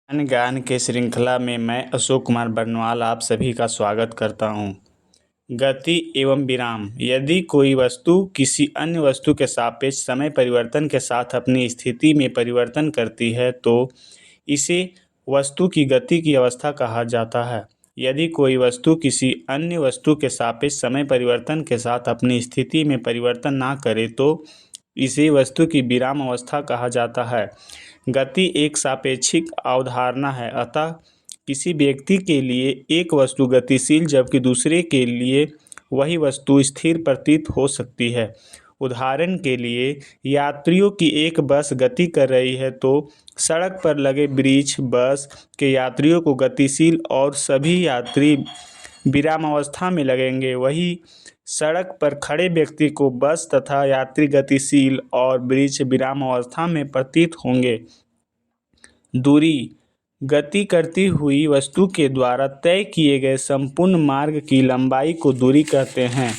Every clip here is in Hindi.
ज्ञान ज्ञान के श्रृंखला में मैं अशोक कुमार बरनवाल आप सभी का स्वागत करता हूँ। गति एवं विराम। यदि कोई वस्तु किसी अन्य वस्तु के सापेक्ष समय परिवर्तन के साथ अपनी स्थिति में परिवर्तन करती है तो इसे वस्तु की गति की अवस्था कहा जाता है। यदि कोई वस्तु किसी अन्य वस्तु के सापेक्ष समय परिवर्तन के साथ अपनी स्थिति में परिवर्तन ना करे तो इसे वस्तु की विराम अवस्था कहा जाता है। गति एक सापेक्षिक अवधारणा है, अतः किसी व्यक्ति के लिए एक वस्तु गतिशील जबकि दूसरे के लिए वही वस्तु स्थिर प्रतीत हो सकती है। उदाहरण के लिए, यात्रियों की एक बस गति कर रही है तो सड़क पर लगे वृक्ष बस के यात्रियों को गतिशील और सभी यात्री विराम अवस्था में लगेंगे। वही सड़क पर खड़े व्यक्ति को बस तथा यात्री गतिशील और वृक्ष विराम अवस्था में प्रतीत होंगे। दूरी। गति करती हुई वस्तु के द्वारा तय किए गए संपूर्ण मार्ग की लंबाई को दूरी कहते हैं।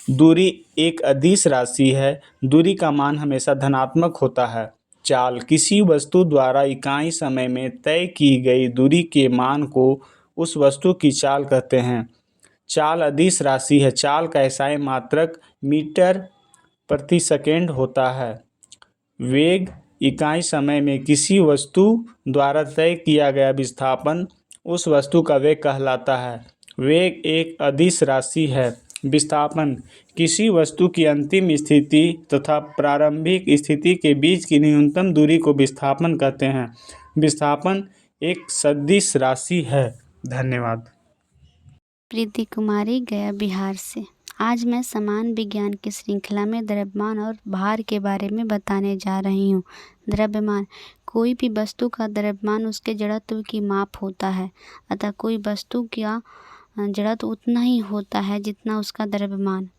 दूरी एक अदिश राशि है। दूरी का मान हमेशा धनात्मक होता है। चाल। किसी वस्तु द्वारा इकाई समय में तय की गई दूरी के मान को उस वस्तु की चाल कहते हैं। चाल अदिश राशि है। चाल का SI मात्रक मीटर प्रति सेकेंड होता है। वेग इकाई समय में किसी वस्तु द्वारा तय किया गया विस्थापन उस वस्तु का वेग कहलाता है। वेग एक अदिश राशि है। विस्थापन किसी वस्तु की अंतिम स्थिति तथा प्रारंभिक स्थिति के बीच की न्यूनतम दूरी को विस्थापन कहते हैं। विस्थापन एक सदिश राशि है। धन्यवाद। प्रीति कुमारी, गया बिहार से। आज मैं समान विज्ञान की श्रृंखला में द्रव्यमान और भार के बारे में बताने जा रही हूँ। द्रव्यमान। कोई भी वस्तु का द्रव्यमान उसके जड़त्व की माप होता है, अतः कोई वस्तु का जड़त्व उतना ही होता है जितना उसका द्रव्यमान।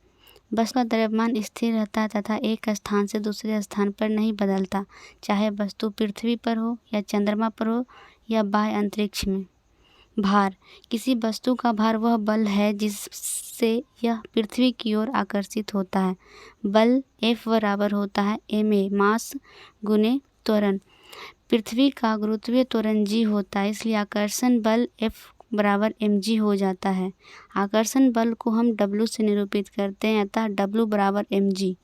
वस्तु का द्रव्यमान स्थिर रहता है तथा एक स्थान से दूसरे स्थान पर नहीं बदलता, चाहे वस्तु पृथ्वी पर हो या चंद्रमा पर हो या बाह्य अंतरिक्ष में। भार। किसी वस्तु का भार वह बल है जिससे यह पृथ्वी की ओर आकर्षित होता है। बल F बराबर होता है ma मास गुने त्वरण। पृथ्वी का गुरुत्वीय त्वरण g होता है, इसलिए आकर्षण बल F बराबर mg हो जाता है। आकर्षण बल को हम W से निरूपित करते हैं, अतः W बराबर mg।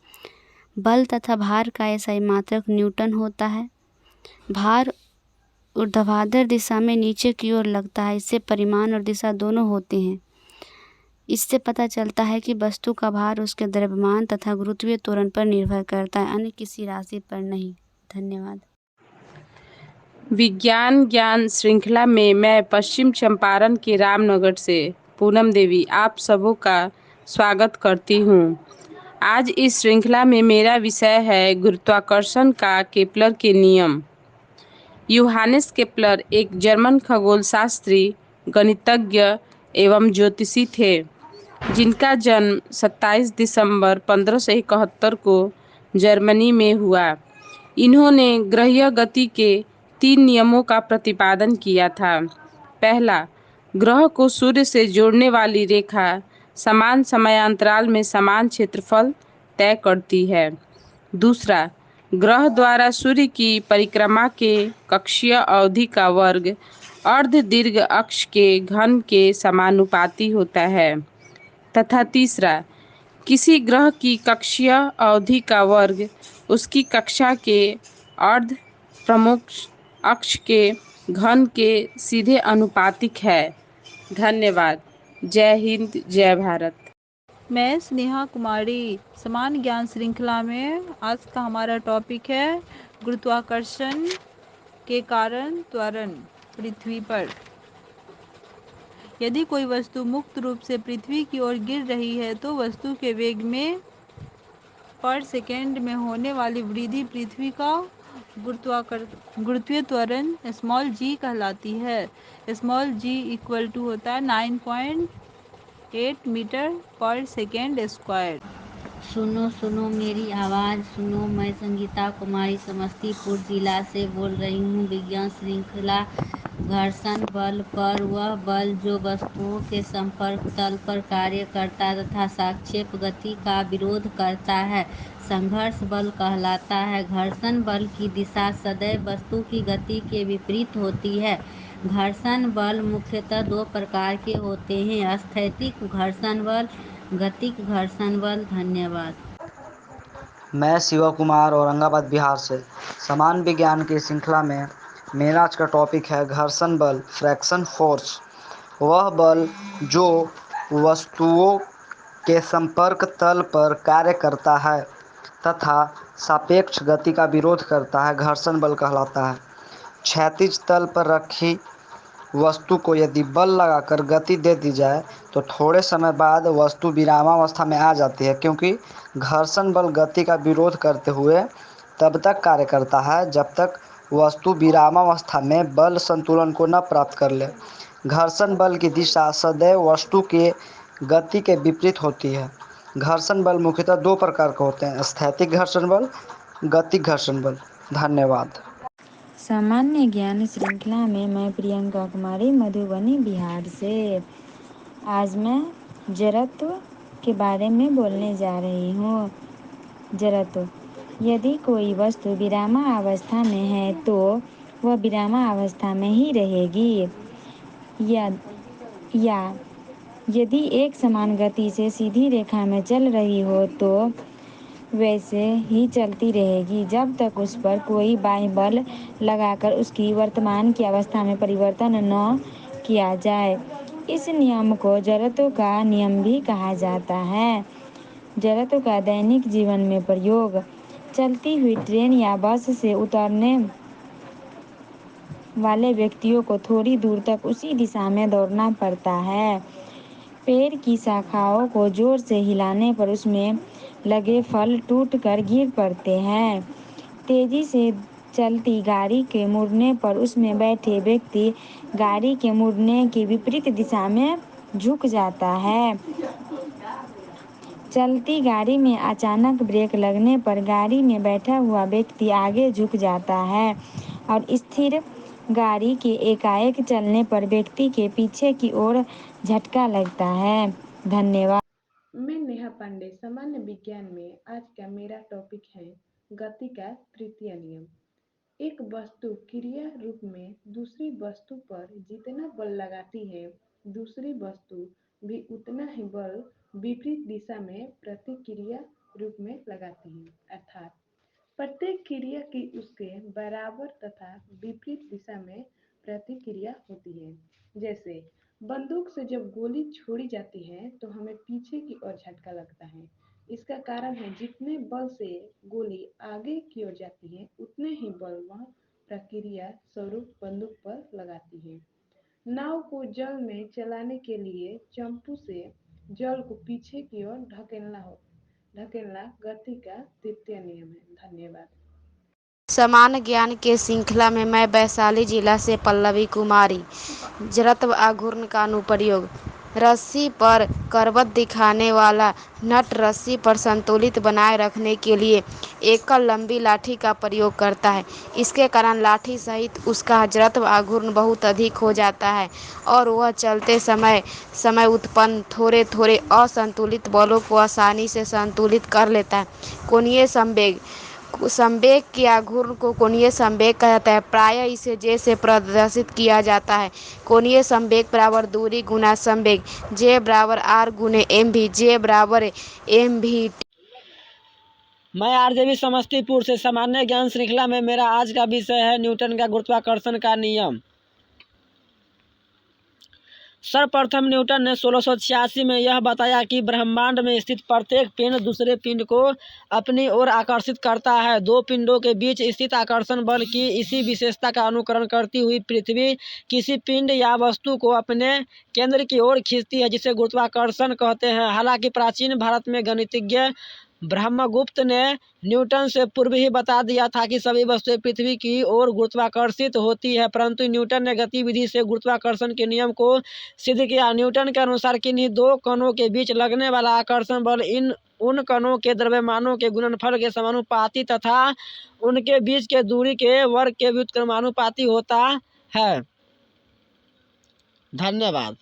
बल तथा भार का SI मात्रक न्यूटन होता है। भार ऊर्ध्वाधर दिशा में नीचे की ओर लगता है, इससे परिमाण और दिशा दोनों होते हैं। इससे पता चलता है कि वस्तु का भार उसके द्रव्यमान तथा गुरुत्वीय त्वरण पर निर्भर करता है, अन्य किसी राशि पर नहीं। धन्यवाद। विज्ञान ज्ञान श्रृंखला में मैं पश्चिम चंपारण के रामनगर से पूनम देवी आप सबों का स्वागत करती हूँ। आज इस श्रृंखला में मेरा विषय है गुरुत्वाकर्षण का केपलर के नियम। योहानेस केपलर एक जर्मन खगोलशास्त्री, गणितज्ञ एवं ज्योतिषी थे, जिनका जन्म 27 दिसंबर 1571 को जर्मनी में हुआ। इन्होंने ग्रहीय गति के 3 नियमों का प्रतिपादन किया था। पहला, ग्रह को सूर्य से जोड़ने वाली रेखा समान समयांतराल में समान क्षेत्रफल तय करती है। दूसरा, ग्रह द्वारा सूर्य की परिक्रमा के कक्षीय अवधि का वर्ग अर्ध दीर्घ अक्ष के घन के समानुपाती होता है। तथा तीसरा, किसी ग्रह की कक्षीय अवधि का वर्ग उसकी कक्षा के अर्ध प्रमुख अक्ष के घन के सीधे अनुपातिक है। धन्यवाद। जय हिंद, जय भारत। मैं स्नेहा कुमारी, समान ज्ञान श्रृंखला में आज का हमारा टॉपिक है गुरुत्वाकर्षण के कारण त्वरण पृथ्वी पर। यदि कोई वस्तु मुक्त रूप से पृथ्वी की ओर गिर रही है तो वस्तु के वेग में पर सेकेंड में होने वाली वृद्धि पृथ्वी का गुरुत्वीय त्वरण g कहलाती है। g इक्वल टू होता है 9.8 मीटर पर सेकेंड स्क्वायर। सुनो सुनो मेरी आवाज़ सुनो, मैं संगीता कुमारी समस्तीपुर जिला से बोल रही हूँ। विज्ञान श्रृंखला घर्षण बल पर वह बल जो वस्तुओं के संपर्क तल पर कार्य करता तथा सापेक्ष गति का विरोध करता है संघर्ष बल कहलाता है। घर्षण बल की दिशा सदैव वस्तु की गति के विपरीत होती है। घर्षण बल मुख्यतः दो प्रकार के होते हैं, स्थैतिक घर्षण बल, गतिक घर्षण बल। धन्यवाद। मैं शिव कुमार औरंगाबाद बिहार से समान विज्ञान की श्रृंखला में मेरा आज का टॉपिक है घर्षण बल फ्रैक्शन फोर्स। वह बल जो वस्तुओं के संपर्क तल पर कार्य करता है तथा सापेक्ष गति का विरोध करता है घर्षण बल कहलाता है। क्षैतिज तल पर रखी वस्तु को यदि बल लगाकर गति दे दी जाए तो थोड़े समय बाद वस्तु विरामावस्था में आ जाती है, क्योंकि घर्षण बल गति का विरोध करते हुए तब तक कार्य करता है जब तक वस्तु विरामावस्था में बल संतुलन को न प्राप्त कर ले। घर्षण बल की दिशा सदैव वस्तु के गति के विपरीत होती है। घर्षण बल मुख्यतः दो प्रकार के होते हैं, स्थैतिक घर्षण बल, गतिक घर्षण बल। धन्यवाद। सामान्य ज्ञान श्रृंखला में मैं प्रियंका कुमारी मधुबनी बिहार से आज मैं जड़त्व के बारे में बोलने जा रही हूँ। जड़त्व, यदि कोई वस्तु विरामावस्था में है तो वह विरामावस्था में ही रहेगी या यदि एक समान गति से सीधी रेखा में चल रही हो तो वैसे ही चलती रहेगी जब तक उस पर कोई बाह्य बल लगाकर उसकी वर्तमान की अवस्था में परिवर्तन न किया जाए। इस नियम को जड़त्व का नियम भी कहा जाता है। जड़त्व का दैनिक जीवन में प्रयोग, चलती हुई ट्रेन या बस से उतरने वाले व्यक्तियों को थोड़ी दूर तक उसी दिशा में दौड़ना पड़ता है। पेड़ की शाखाओं को जोर से हिलाने पर उसमें लगे फल टूटकर गिर पड़ते हैं। तेजी से चलती गाड़ी के मुड़ने पर उसमें बैठे व्यक्ति गाड़ी के मुड़ने की विपरीत दिशा में झुक जाता है। चलती गाड़ी में अचानक ब्रेक लगने पर गाड़ी में बैठा हुआ व्यक्ति आगे झुक जाता है और स्थिर गाड़ी के एकाएक चलने पर व्यक्ति के पीछे की ओर झटका लगता है। धन्यवाद। मैं नेहा पांडे, सामान्य विज्ञान में आज का मेरा टॉपिक है गति का तृतीय नियम। एक वस्तु क्रिया रूप में दूसरी वस्तु पर जितना बल लगाती है दूसरी वस्तु भी उतना ही बल विपरीत दिशा में प्रतिक्रिया रूप में लगाती है, अर्थात प्रत्येक क्रिया की उसके बराबर तथा विपरीत दिशा में प्रतिक्रिया होती है। जैसे बंदूक से जब गोली छोड़ी जाती है तो हमें पीछे की ओर झटका लगता है। इसका कारण है जितने बल से गोली आगे की ओर जाती है उतने ही बल वह प्रक्रिया स्वरूप बंदूक पर लगाती है। नाव को जल में चलाने के लिए चंपू से जल को पीछे की ओर ढकेलना गति का तृतीय नियम है। धन्यवाद। समान ज्ञान के श्रृंखला में मैं वैशाली जिला से पल्लवी कुमारी। जड़त्व आघूर्ण का अनुप्रयोग, रस्सी पर करवट दिखाने वाला नट रस्सी पर संतुलित बनाए रखने के लिए एकल लंबी लाठी का प्रयोग करता है। इसके कारण लाठी सहित उसका जड़त्व आघूर्ण बहुत अधिक हो जाता है और वह चलते समय उत्पन्न थोड़े थोड़े असंतुलित बलों को आसानी से संतुलित कर लेता है। कोणीय संवेग के आघूर्ण को कोणीय संवेग कहा जाता है। प्रायः इसे जैसे प्रदर्शित किया जाता है, कोणीय संवेग बराबर दूरी गुना संवेग, जे बराबर आर गुने एम भी, जे बराबर एम भी। मैं आरजेबी समस्तीपुर से सामान्य ज्ञान श्रृंखला में मेरा आज का विषय है न्यूटन का गुरुत्वाकर्षण का नियम। सर्वप्रथम न्यूटन ने 1686 में यह बताया कि ब्रह्मांड में स्थित प्रत्येक पिंड दूसरे पिंड को अपनी ओर आकर्षित करता है। दो पिंडों के बीच स्थित आकर्षण बल की इसी विशेषता का अनुकरण करती हुई पृथ्वी किसी पिंड या वस्तु को अपने केंद्र की ओर खींचती है, जिसे गुरुत्वाकर्षण कहते हैं। हालांकि प्राचीन भारत में गणितज्ञ ब्रह्मगुप्त ने न्यूटन से पूर्व ही बता दिया था कि सभी वस्तुएं पृथ्वी की ओर गुरुत्वाकर्षित होती है, परंतु न्यूटन ने गतिविधि से गुरुत्वाकर्षण के नियम को सिद्ध किया। न्यूटन के अनुसार किन्हीं दो कणों के बीच लगने वाला आकर्षण बल उन कणों के द्रव्यमानों के गुणनफल के समानुपाती तथा उनके बीच के दूरी के वर्ग के व्युत्क्रमानुपाती होता है। धन्यवाद।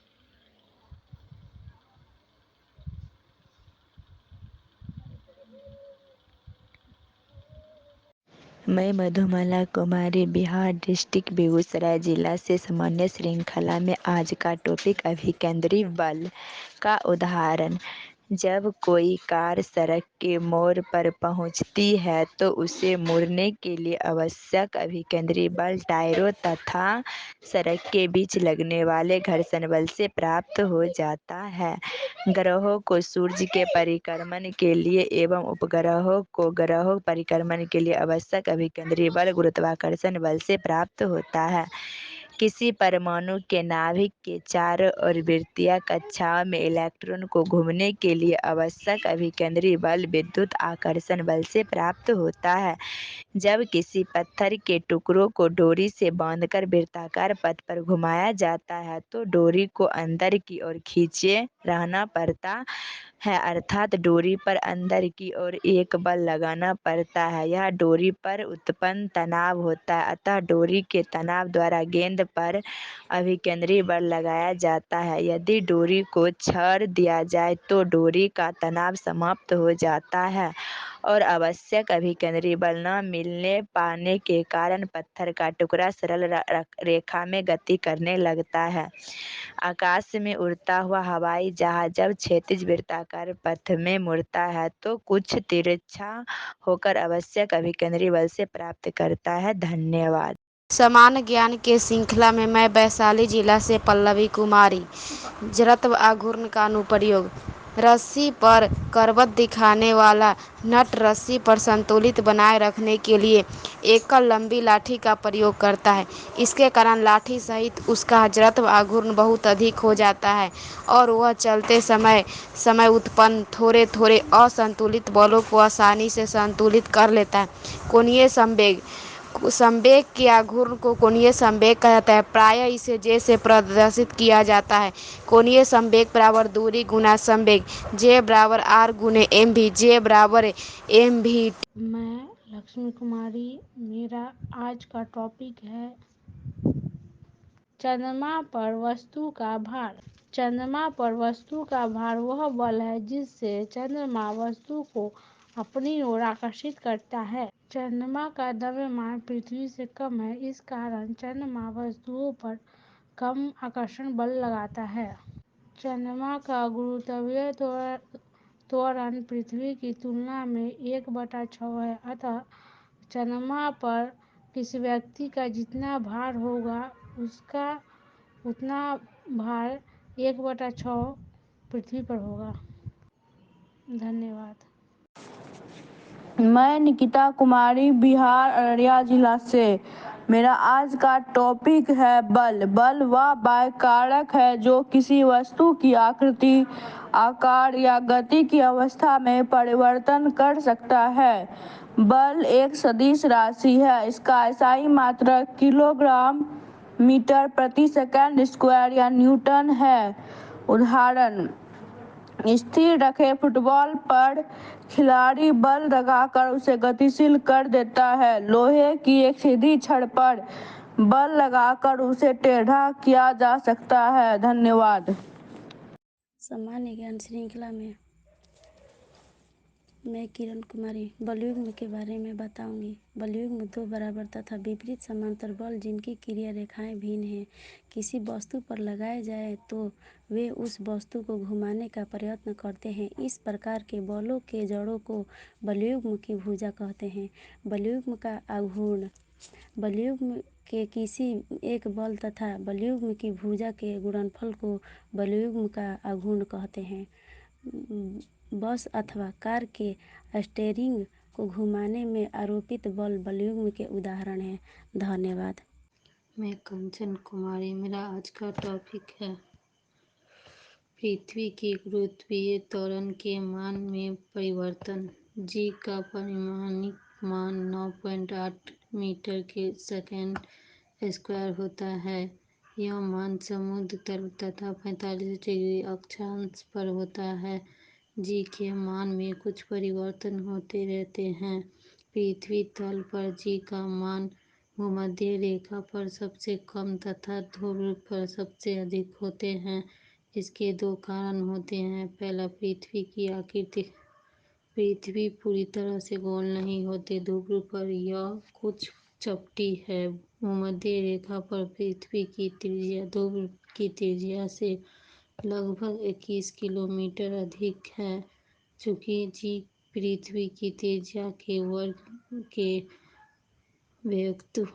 मैं मधुमाला कुमारी बिहार डिस्ट्रिक्ट बेगूसराय जिला से सामान्य श्रृंखला में आज का टॉपिक अभिकेंद्री बल का उदाहरण। जब कोई कार सड़क के मोड़ पर पहुंचती है तो उसे मुड़ने के लिए आवश्यक अभिकेंद्री बल टायरों तथा सड़क के बीच लगने वाले घर्षण बल से प्राप्त हो जाता है। ग्रहों को सूर्य के परिक्रमण के लिए एवं उपग्रहों को ग्रहों परिक्रमण के लिए आवश्यक अभिकेंद्री बल गुरुत्वाकर्षण बल से प्राप्त होता है। किसी परमाणु के नाभिक के चारों ओर वृत्तीय कक्षाओं में इलेक्ट्रॉन को घूमने के लिए आवश्यक अभिकेंद्री बल विद्युत आकर्षण बल से प्राप्त होता है। जब किसी पत्थर के टुकड़ों को डोरी से बांधकर वृत्ताकार पथ पर घुमाया जाता है तो डोरी को अंदर की ओर खींचे रहना पड़ता है, अर्थात डोरी पर अंदर की ओर एक बल लगाना पड़ता है। यह डोरी पर उत्पन्न तनाव होता है, अतः डोरी के तनाव द्वारा गेंद पर अभिकेंद्री बल लगाया जाता है। यदि डोरी को छोड़ दिया जाए तो डोरी का तनाव समाप्त हो जाता है और आवश्यक अभिकेंद्री बल न मिलने पाने के कारण पत्थर का टुकड़ा सरल रेखा में गति करने लगता है। आकाश में उड़ता हुआ हवाई जहाज जब क्षैतिज वृत्ताकार पथ में मुड़ता है तो कुछ तिरछा होकर आवश्यक अभिकेंद्री बल से प्राप्त करता है। धन्यवाद। सामान्य ज्ञान के श्रृंखला में मैं वैशाली जिला से पल्लवी कुमारी। जड़त्व आघूर्ण का अनुप्रयोग। रस्सी पर करवट दिखाने वाला नट रस्सी पर संतुलित बनाए रखने के लिए एकल लंबी लाठी का प्रयोग करता है। इसके कारण लाठी सहित उसका जड़त्व आघूर्ण बहुत अधिक हो जाता है और वह चलते समय उत्पन्न थोड़े थोड़े असंतुलित बलों को आसानी से संतुलित कर लेता है। कोणीय संवेग। संवेग के आघूर्ण को कोणीय संवेग कहा जाता है। प्रायः इसे जे से प्रदर्शित किया जाता है। कोणीय संवेग बराबर दूरी गुना संवेग, जे बराबर आर गुने एम भी, जे बराबर एम भी। मैं लक्ष्मी कुमारी, मेरा आज का टॉपिक है चंद्रमा पर वस्तु का भार। चंद्रमा पर वस्तु का भार वह बल है जिससे चंद्रमा वस्तु को अपनी ओर आकर्षित करता है। चंद्रमा का द्रव्यमान पृथ्वी से कम है, इस कारण चंद्रमा वस्तुओं पर कम आकर्षण बल लगाता है। चंद्रमा का गुरुत्वीय त्वरण पृथ्वी की तुलना में 1/6 है, अतः चंद्रमा पर किसी व्यक्ति का जितना भार होगा उसका उतना भार 1/6 पृथ्वी पर होगा। धन्यवाद। मैं निकिता कुमारी बिहार अररिया जिला से। मेरा आज का टॉपिक है बल। बल वह बाह्य कारक है जो किसी वस्तु की आकृति, आकार या गति की अवस्था में परिवर्तन कर सकता है। बल एक सदिश राशि है। इसका SI मात्रक किलोग्राम मीटर प्रति सेकंड स्क्वायर या न्यूटन है। उदाहरण: स्थिर रखे फुटबॉल पर खिलाड़ी बल लगाकर उसे गतिशील कर देता है। लोहे की एक सीधी छड़ पर बल लगाकर उसे टेढ़ा किया जा सकता है। धन्यवाद। सामान्य ज्ञान श्रृंखला में मैं किरण कुमारी बलयुग्म के बारे में बताऊंगी। बलयुग्म दो बराबर तथा विपरीत समांतर बल जिनकी क्रिया रेखाएं भिन्न हैं किसी वस्तु पर लगाए जाए तो वे उस वस्तु को घुमाने का प्रयत्न करते हैं। इस प्रकार के बलों के जड़ों को बलयुग्म की भुजा कहते हैं। बलयुग्म का आघूर्ण। बलयुग्म के किसी एक बल तथा बलयुग्म की भुजा के गुणनफल को बलयुग्म का आघूर्ण कहते हैं। बस अथवा कार के स्टीयरिंग को घुमाने में आरोपित बल बलयुग्म के उदाहरण हैं। धन्यवाद। मैं कंचन कुमारी, मेरा आज का टॉपिक है पृथ्वी के गुरुत्वीय त्वरण के मान में परिवर्तन। जी का परिमाणिक मान 9.8 मीटर के सेकंड स्क्वायर होता है। यह मान समुद्र तल तथा 45 डिग्री अक्षांश पर होता है। जी के मान में कुछ परिवर्तन होते रहते हैं। पृथ्वी तल पर जी का मान भूमध्य रेखा पर सबसे कम तथा ध्रुव पर सबसे अधिक होते हैं। इसके दो कारण होते हैं। पहला, पृथ्वी की आकृति। पृथ्वी पूरी तरह से गोल नहीं होती। ध्रुव पर यह कुछ चपटी है। भूमध्य रेखा पर पृथ्वी की त्रिज्या ध्रुव की त्रिज्या से लगभग 21 किलोमीटर अधिक है। चूंकि जी पृथ्वी की त्रिज्या के वर्ग के व्युत्क्रम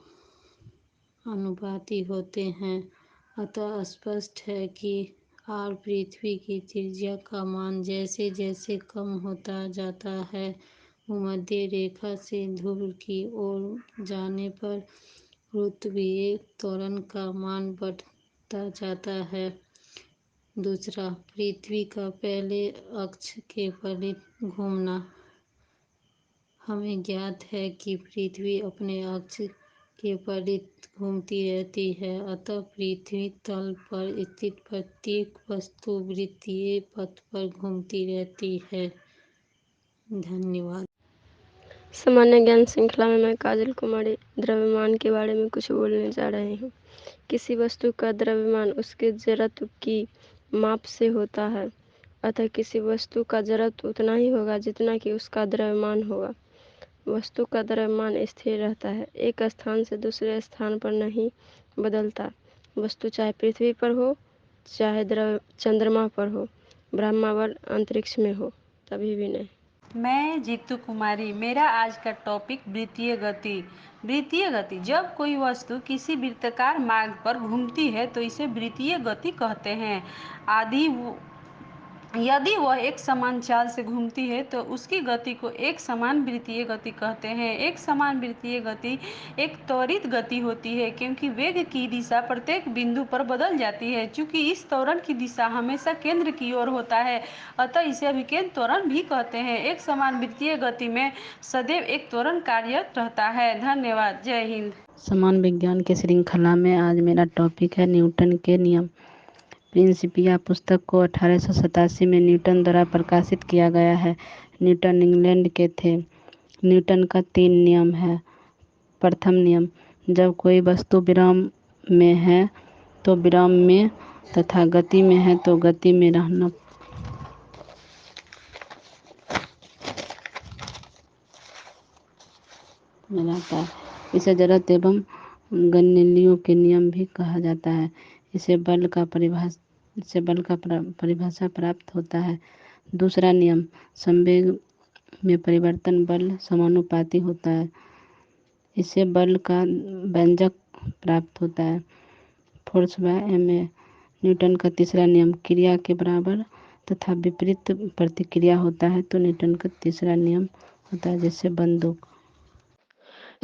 अनुपाती होते हैं, अतः स्पष्ट है कि आर पृथ्वी की त्रिज्या का मान जैसे जैसे कम होता जाता है, भूमध्य रेखा से ध्रुव की ओर जाने पर ऋतुवीय त्वरण का मान बढ़ता जाता है। दूसरा, पृथ्वी का पहले अक्ष के विपरीत घूमना। हमें ज्ञात है कि पृथ्वी अपने अक्ष के विपरीत घूमती रहती है, अतः पृथ्वी तल पर स्थित प्रत्येक वस्तु वृत्तीय पथ पर घूमती रहती है। धन्यवाद। सामान्य ज्ञान श्रृंखला में मैं काजल कुमारी द्रव्यमान के बारे में कुछ बोलने जा रही हूँ। किसी वस्तु का द्रव्यमान उसके जड़त्व की माप से होता है, अतः किसी वस्तु का जड़त्व उतना ही होगा जितना कि उसका द्रव्यमान होगा। वस्तु का द्रव्यमान स्थिर रहता है, एक स्थान से दूसरे स्थान पर नहीं बदलता। वस्तु चाहे पृथ्वी पर हो, चाहे चंद्रमा पर हो, ब्रह्मांड अंतरिक्ष में हो, तभी भी नहीं। मैं जीतू कुमारी। मेरा आज का टॉपिक वृत्तीय गति। वृत्तीय गति, जब कोई वस्तु किसी वृत्ताकार मार्ग पर घूमती है तो इसे वृत्तीय गति कहते हैं। यदि वह एक समान चाल से घूमती है तो उसकी गति को एक समान वृत्तीय गति कहते हैं। एक समान वृत्तीय गति एक त्वरित गति होती है, क्योंकि वेग की दिशा प्रत्येक बिंदु पर बदल जाती है। चूंकि इस त्वरण की दिशा हमेशा केंद्र की ओर होता है, अतः इसे अभिकेंद्र त्वरण भी कहते हैं। एक समान वृत्तीय गति में सदैव एक त्वरण कार्यरत रहता है। धन्यवाद। जय हिंद। समान विज्ञान की श्रृंखला में आज मेरा टॉपिक है न्यूटन के नियम। प्रिंसिपिया पुस्तक को 1887 में न्यूटन द्वारा प्रकाशित किया गया है। न्यूटन इंग्लैंड के थे। न्यूटन का 3 नियम है। प्रथम नियम, जब कोई वस्तु विराम में है तो विराम में तथा गति में है तो गति में रहना रहता है। इसे जड़त्व एवं गैलीलियो के नियम भी कहा जाता है। इसे बल का परिभाषा प्राप्त होता है। दूसरा नियम, संवेग में परिवर्तन बल समानुपाती होता है। इसे बल का व्यंजक प्राप्त होता है, फोर्स बाय ma। न्यूटन का तीसरा नियम, क्रिया के बराबर तथा विपरीत प्रतिक्रिया होता है तो न्यूटन का तीसरा नियम होता है, जैसे बंदूक।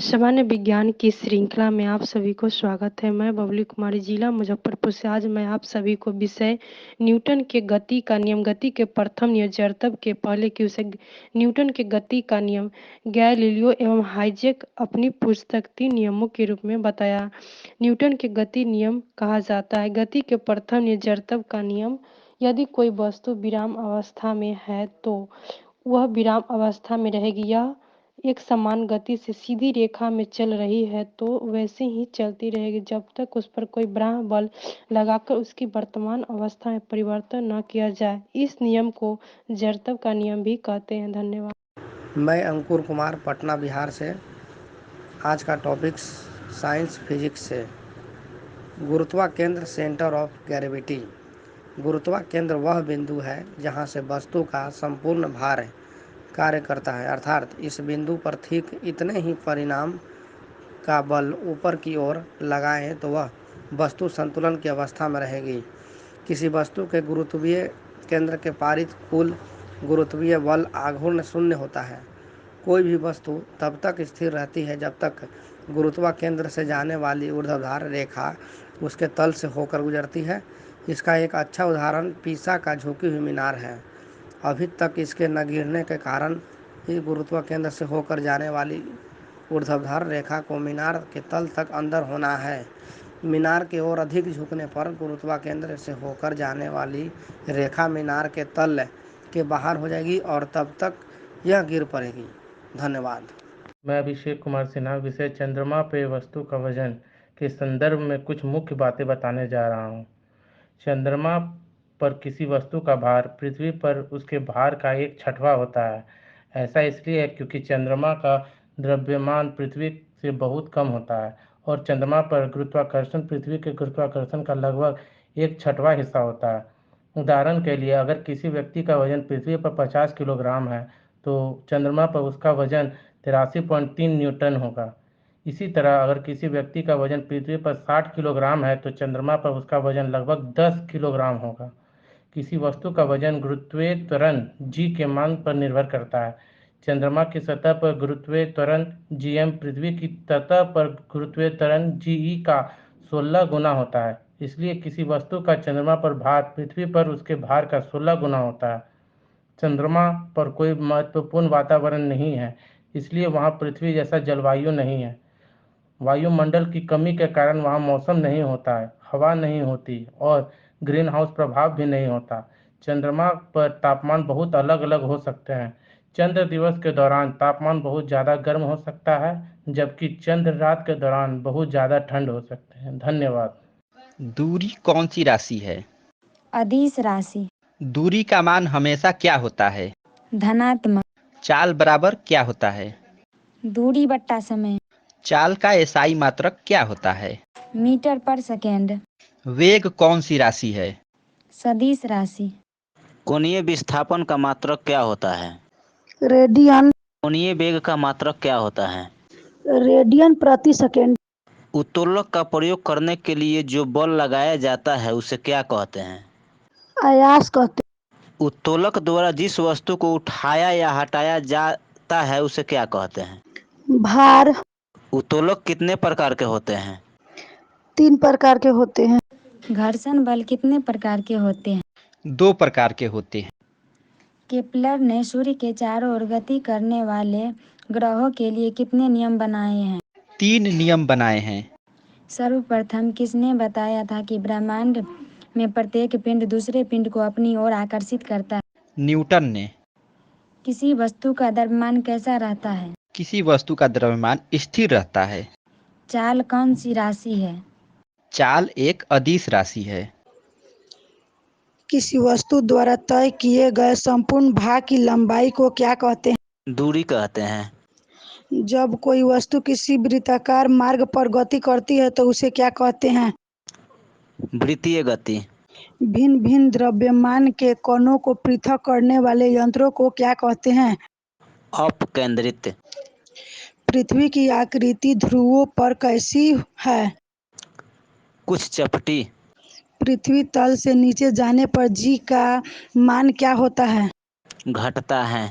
सामान्य विज्ञान की श्रृंखला में आप सभी को स्वागत है। मैं बबली कुमारी, जिला मुजफ्फरपुर से। आज मैं आप सभी को विषय न्यूटन के गति का नियम, गति के प्रथम नियम, जड़त्व के पहले की उसे न्यूटन के गति का नियम गैलीलियो एवं हाइजेक अपनी पुस्तक 3 नियमों के रूप में बताया। न्यूटन के गति नियम कहा जाता है। गति के प्रथम नियम, जड़त्व का नियम, यदि कोई वस्तु विराम अवस्था में है तो वह विराम अवस्था में रहेगी। यह एक समान गति से सीधी रेखा में चल रही है तो वैसे ही चलती रहेगी जब तक उस पर कोई बाह्य बल लगाकर उसकी वर्तमान अवस्था में परिवर्तन न किया जाए। इस नियम को जड़त्व का नियम भी कहते हैं। धन्यवाद। मैं अंकुर कुमार, पटना बिहार से। आज का टॉपिक साइंस फिजिक्स से। गुरुत्वाकेंद्र, सेंटर ऑफ ग्रेविटी। गुरुत्वाकेंद्र वह बिंदु है जहाँ से वस्तु का संपूर्ण भार कार्य करता है, अर्थात इस बिंदु पर ठीक इतने ही परिमाण का बल ऊपर की ओर लगाएं तो वह वस्तु संतुलन की अवस्था में रहेगी। किसी वस्तु के गुरुत्वीय केंद्र के पारित कुल गुरुत्वीय बल आघूर्ण शून्य होता है। कोई भी वस्तु तब तक स्थिर रहती है जब तक गुरुत्वाकेंद्र से जाने वाली ऊर्ध्वाधर रेखा उसके तल से होकर गुजरती है। इसका एक अच्छा उदाहरण पीसा का झुकी हुई मीनार है। अभी तक इसके न गिरने के कारण ही गुरुत्वाकेंद्र से होकर जाने वाली ऊर्ध्वाधर रेखा को मीनार के तल तक अंदर होना है। मीनार की ओर अधिक झुकने पर गुरुत्वाकेंद्र से होकर जाने वाली रेखा मीनार के तल के बाहर हो जाएगी और तब तक यह गिर पड़ेगी। धन्यवाद। मैं अभिषेक कुमार सिन्हा विषय चंद्रमा पे वस्तु का वजन के संदर्भ में कुछ मुख्य बातें बताने जा रहा हूँ। चंद्रमा पर किसी वस्तु का भार पृथ्वी पर उसके भार का 1/6 होता है। ऐसा इसलिए है क्योंकि चंद्रमा का द्रव्यमान पृथ्वी से बहुत कम होता है और चंद्रमा पर गुरुत्वाकर्षण पृथ्वी के गुरुत्वाकर्षण का लगभग 1/6 हिस्सा होता है। उदाहरण के लिए अगर किसी व्यक्ति का वजन पृथ्वी पर 50 किलोग्राम है तो चंद्रमा पर उसका वजन 83.3 न्यूटन होगा। इसी तरह अगर किसी व्यक्ति का वजन पृथ्वी पर 60 किलोग्राम है तो चंद्रमा पर उसका वजन लगभग 10 किलोग्राम होगा। किसी वस्तु का वजन गुरुत्वीय त्वरण g के मान पर निर्भर करता है। चंद्रमा की सतह पर गुरुत्वीय त्वरण gm पृथ्वी की सतह पर गुरुत्वीय त्वरण ge का 16 गुना होता है। इसलिए किसी वस्तु का चंद्रमा पर भार पृथ्वी पर उसके भार का 16 गुना होता है। चंद्रमा पर कोई महत्वपूर्ण वातावरण नहीं है, इसलिए वहाँ पृथ्वी जैसा जलवायु नहीं है। वायुमंडल की कमी के कारण वहाँ मौसम नहीं होता है, हवा नहीं होती और ग्रीन हाउस प्रभाव भी नहीं होता। चंद्रमा पर तापमान बहुत अलग अलग हो सकते हैं। चंद्र दिवस के दौरान तापमान बहुत ज़्यादा गर्म हो सकता है, जबकि चंद्र रात के दौरान बहुत ज़्यादा ठंड हो सकते हैं। धन्यवाद। दूरी कौन सी राशि है? अदिश राशि। दूरी का मान हमेशा क्या होता है? धनात्मक। चाल बराबर क्या होता है? दूरी बट्टा समय। चाल का एसआई मात्रक क्या होता है? मीटर पर सेकेंड। वेग कौन सी राशि है? सदिश राशि। कोणीय विस्थापन का मात्रक क्या होता है? रेडियन। कोणीय वेग का मात्रक क्या होता है? रेडियन प्रति सेकेंड। उत्तोलक का प्रयोग करने के लिए जो बल लगाया जाता है उसे क्या कहते हैं? आयास कहते। उत्तोलक द्वारा जिस वस्तु को उठाया या हटाया जाता है उसे क्या कहते हैं? भार। उत्तोलक कितने प्रकार के होते हैं? 3 प्रकार के होते हैं। घर्षण बल कितने प्रकार के होते हैं? 2 प्रकार के होते हैं। केपलर ने सूर्य के चारों ओर गति करने वाले ग्रहों के लिए कितने नियम बनाए हैं? 3 नियम बनाए हैं। सर्वप्रथम किसने बताया था कि ब्रह्मांड में प्रत्येक पिंड दूसरे पिंड को अपनी ओर आकर्षित करता है? न्यूटन ने। किसी वस्तु का द्रव्यमान कैसा रहता है? किसी वस्तु का द्रव्यमान स्थिर रहता है। चाल कौन सी राशि है? चाल एक अदिश राशि है। किसी वस्तु द्वारा तय किए गए संपूर्ण भाग की लंबाई को क्या कहते हैं? दूरी कहते हैं। जब कोई वस्तु किसी वृत्ताकार मार्ग पर गति करती है तो उसे क्या कहते हैं? वृत्तीय गति। भिन्न भिन्न द्रव्यमान के कणों को पृथक करने वाले यंत्रों को क्या कहते हैं? अपकेंद्रित। पृथ्वी की आकृति ध्रुवों पर कैसी है? कुछ चपटी। पृथ्वी तल से नीचे जाने पर जी का मान क्या होता है? घटता है।